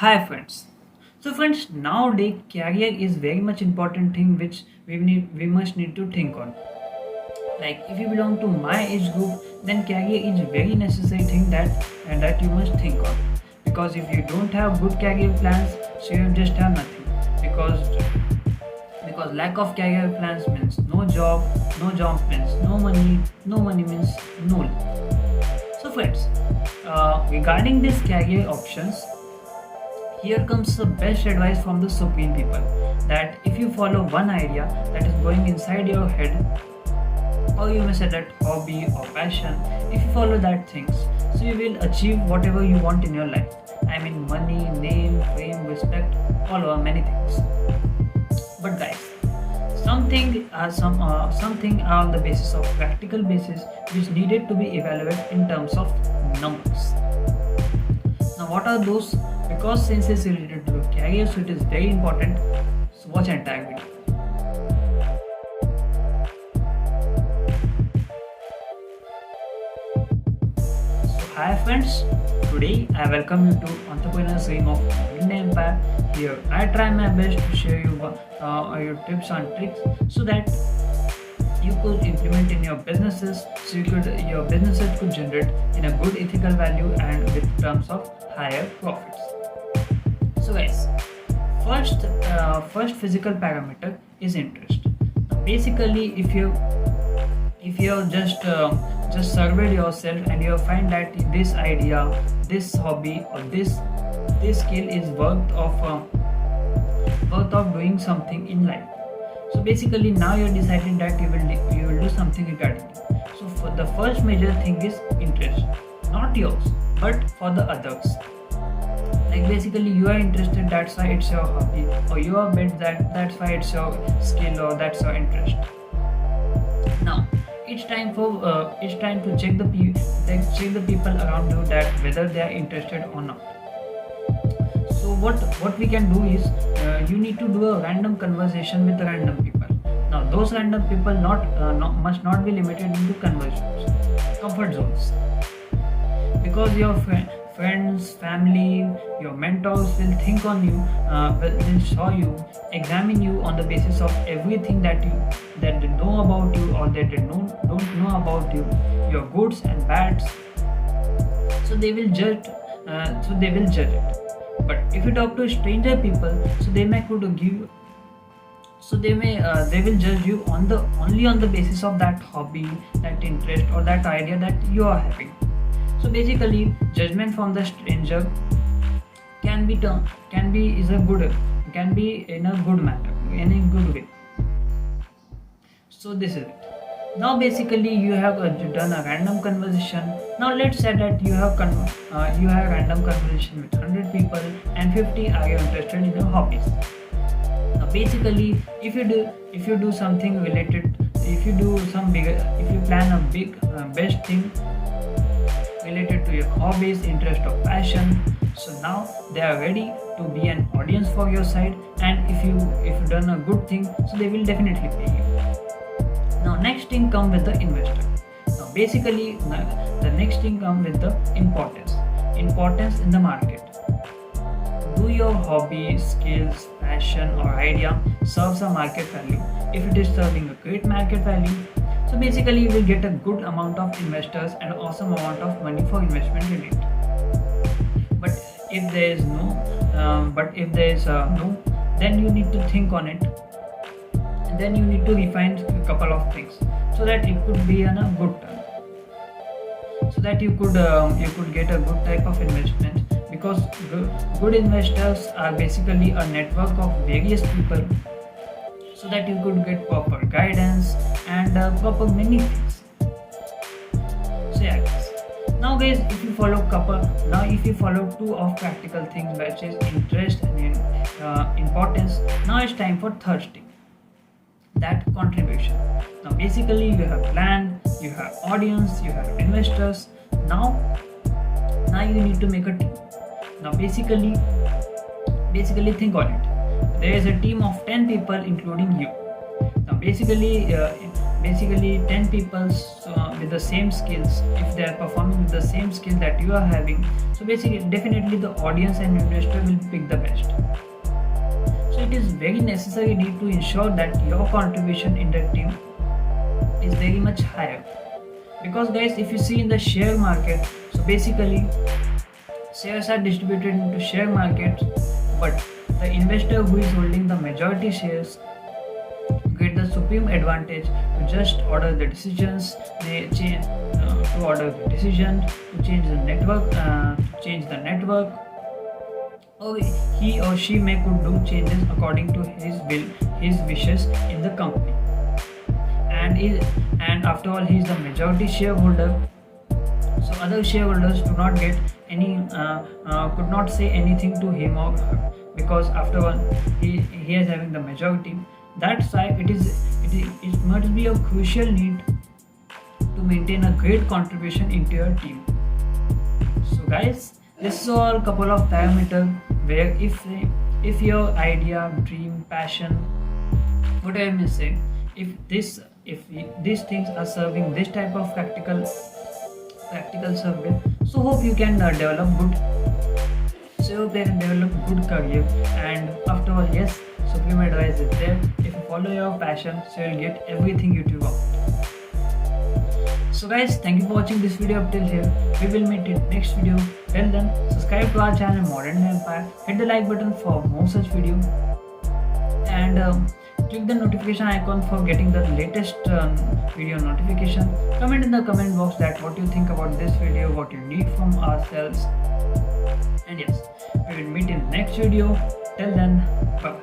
Hi friends. So friends, nowadays career is very much important thing which we must need to think on. Like if you belong to my age group, then career is very necessary thing that you must think on. Because if you don't have good career plans, so you just have nothing. Because lack of career plans means no job means no money means no. So friends, regarding these career options, here comes the best advice from the supreme people that if you follow one idea that is going inside your head, or you may say that hobby or passion, if you follow that things, so you will achieve whatever you want in your life. I mean money, name, fame, respect, all over many things. But guys, something are on the basis of practical basis which needed to be evaluated in terms of numbers. Now, what are those? Because since it's related to career, so it is very important. So, watch entire video. So, hi friends. Today, I welcome you to Entrepreneur's Dream of India Empire. Here, I try my best to share you your tips and tricks so that you could implement in your businesses, so your businesses could generate in a good ethical value and with terms of higher profits. So guys, first physical parameter is interest. Basically, if you just surveyed yourself and you find that this idea, this hobby, or this skill is worth of doing something in life. So basically, now you're decided that you will do something regarding it. So for the first major thing is interest, not yours, but for the others. Like basically, you are interested, that's why it's your hobby, or you are bet that's why it's your skill or that's your interest. Now it's time to check the people around you that whether they are interested or not. So what we can do is you need to do a random conversation with random people. Now those random people must not be limited into comfort zones, because your friends, family, your mentors will think on you, will show you, examine you on the basis of everything that they know about you or that they don't know about you, your goods and bads. So they will judge. It. But if you talk to stranger people, so they will judge you only on the basis of that hobby, that interest, or that idea that you are having. So basically, judgment from the stranger can be in a good manner, in a good way. So this is it. Now basically you have done a random conversation. Now let's say that you have a random conversation with 100 people and 50 are interested in your hobbies. Now basically, if you do something related, if you plan a big best thing related to your hobbies, interest, or passion, so now they are ready to be an audience for your side. And if you done a good thing, so they will definitely pay you. Now next thing come with the investor. Now basically the next thing come with the importance in the market. Do your hobby, skills, passion, or idea serves a market value? If it is serving a great market value, so basically you will get a good amount of investors and awesome amount of money for investment in it. But if there is no, then you need to think on it. And then you need to refine a couple of things so that it could be on a good turn. So that you could get a good type of investment, because good investors are basically a network of various people, so that you could get proper guidance and proper many things. So yeah guys, now guys, if you follow two of practical things, which is interest and importance, now it's time for third thing, that contribution. Now basically you have plan, you have audience, you have investors. Now you need to make a team. Now basically think on it. There is a team of 10 people including you. Now basically basically 10 people with the same skills, if they are performing with the same skill that you are having, so basically definitely the audience and investor will pick the best. So it is very necessary need to ensure that your contribution in the team is very much higher, because guys, if you see in the share market, so basically shares are distributed into share markets, but the investor who is holding the majority shares get the supreme advantage to just order the decisions. They change to order the decision, to change the network, or he or she may could do changes according to his will, his wishes in the company. And after all, he is the majority shareholder, so other shareholders do not get any could not say anything to him or her, because after all he is having the majority. That's why it must be a crucial need to maintain a great contribution into your team. So guys, this is all couple of parameters where if your idea, dream, passion, whatever I may say, if these things are serving this type of practical service, so hope you can develop good career. And after all, yes, supreme advice is there. If you follow your passion, so you'll get everything you want. So guys, thank you for watching this video up till here. We will meet in next video. Till then, subscribe to our channel Modern Empire, hit the like button for more such videos, and click the notification icon for getting the latest video notification. Comment in the comment box that what you think about this video, what you need from ourselves. And yes, we will meet in next video. Till then, bye.